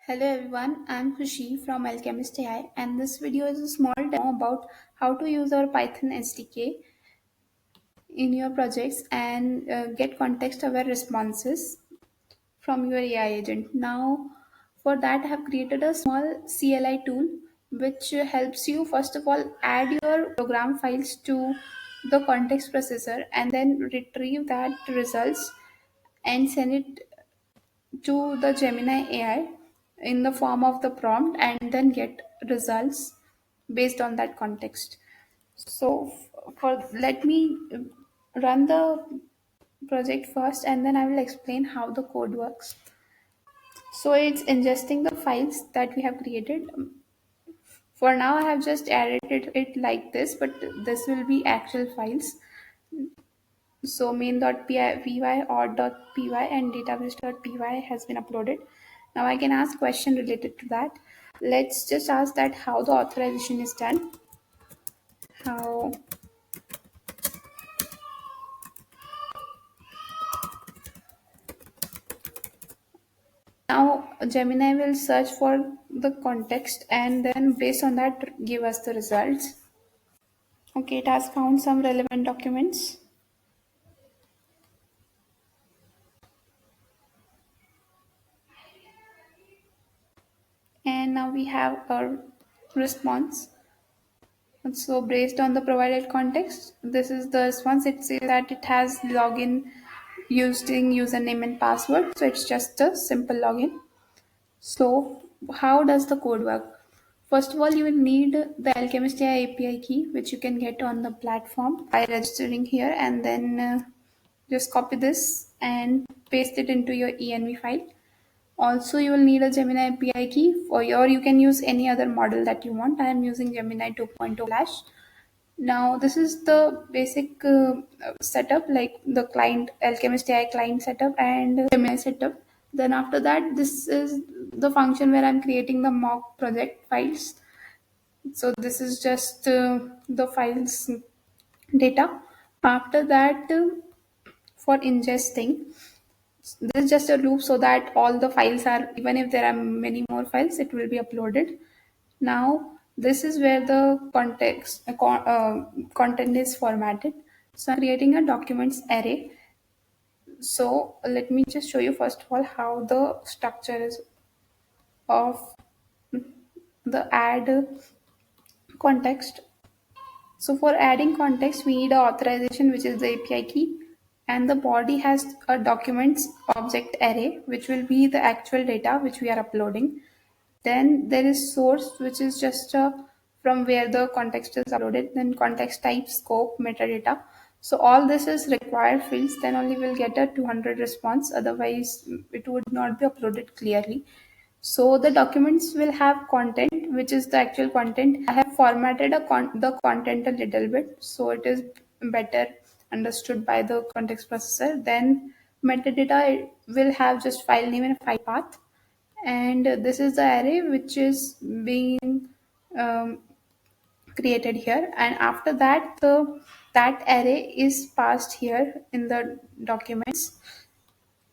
Hello everyone, I'm Khushi from Alchemyst AI, and this video is a small demo about how to use our Python SDK in your projects and get context-aware responses from your AI agent. Now, for that, I have created a small CLI tool which helps you first of all add your program files to the context processor and then retrieve that results and send it to the Gemini AI in the form of the prompt and then get results based on that context. So for let me run the project first and then I will explain how the code works. So it's ingesting the files that we have created. For now I have just added it like this, but this will be actual files. So main.py or.py and database.py has been uploaded. Now I can ask question related to that. Let's just ask that how the authorization is done. How now Gemini will search for the context and then based on that give us the results. Okay, it has found some relevant documents. And now we have our response. So based on the provided context, this is the response. It says that it has login using username and password. So it's just a simple login. So how does the code work? First of all, you will need the Alchemist AI API key, which you can get on the platform by registering here, and then just copy this and paste it into your env file. Also, you will need a Gemini API key for or you can use any other model that you want. I am using Gemini 2.0 Flash. Now, this is the basic setup, like the client Alchemist AI client setup and Gemini setup. Then after that, this is the function where I'm creating the mock project files. So this is just the files data. After that, for ingesting, this is just a loop so that all the files are, even if there are many more files, it will be uploaded. Now, this is where the content is formatted. So I'm creating a documents array. So let me just show you first of all how the structure is of the add context. So for adding context, we need a authorization, which is the API key, and the body has a documents object array, which will be the actual data which we are uploading. Then there is source, which is just from where the context is uploaded. Then context type, scope, metadata. So all this is required fields. Then only we'll get a 200 response. Otherwise, it would not be uploaded clearly. So the documents will have content, which is the actual content. I have formatted the content a little bit, so it is better understood by the context processor. Then metadata will have just file name and file path, and this is the array which is being um, created here. And after that, that array is passed here in the documents,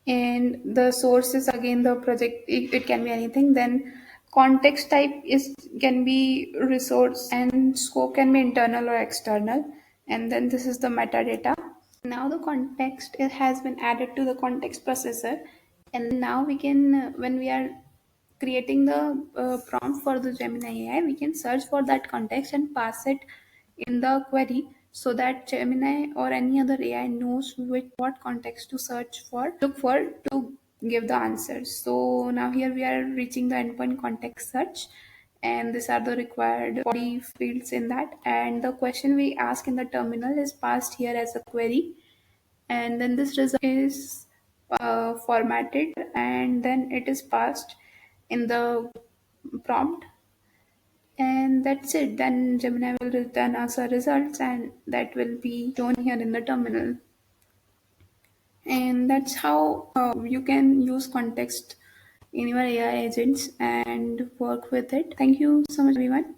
and the source is again the project. It can be anything. Then context type is can be resource, and scope can be internal or external. And then this is the metadata. Now the context it has been added to the context processor, and now we can when we are creating the prompt for the Gemini AI, we can search for that context and pass it in the query so that Gemini or any other AI knows what context to search for, look for to give the answers. So now here we are reaching the endpoint context search, and these are the required body fields in that. And the question we ask in the terminal is passed here as a query, and then this result is formatted and then it is passed in the prompt, and that's it. Then Gemini will return us our results and that will be shown here in the terminal. And that's how you can use context in your AI agents and work with it. Thank you so much everyone.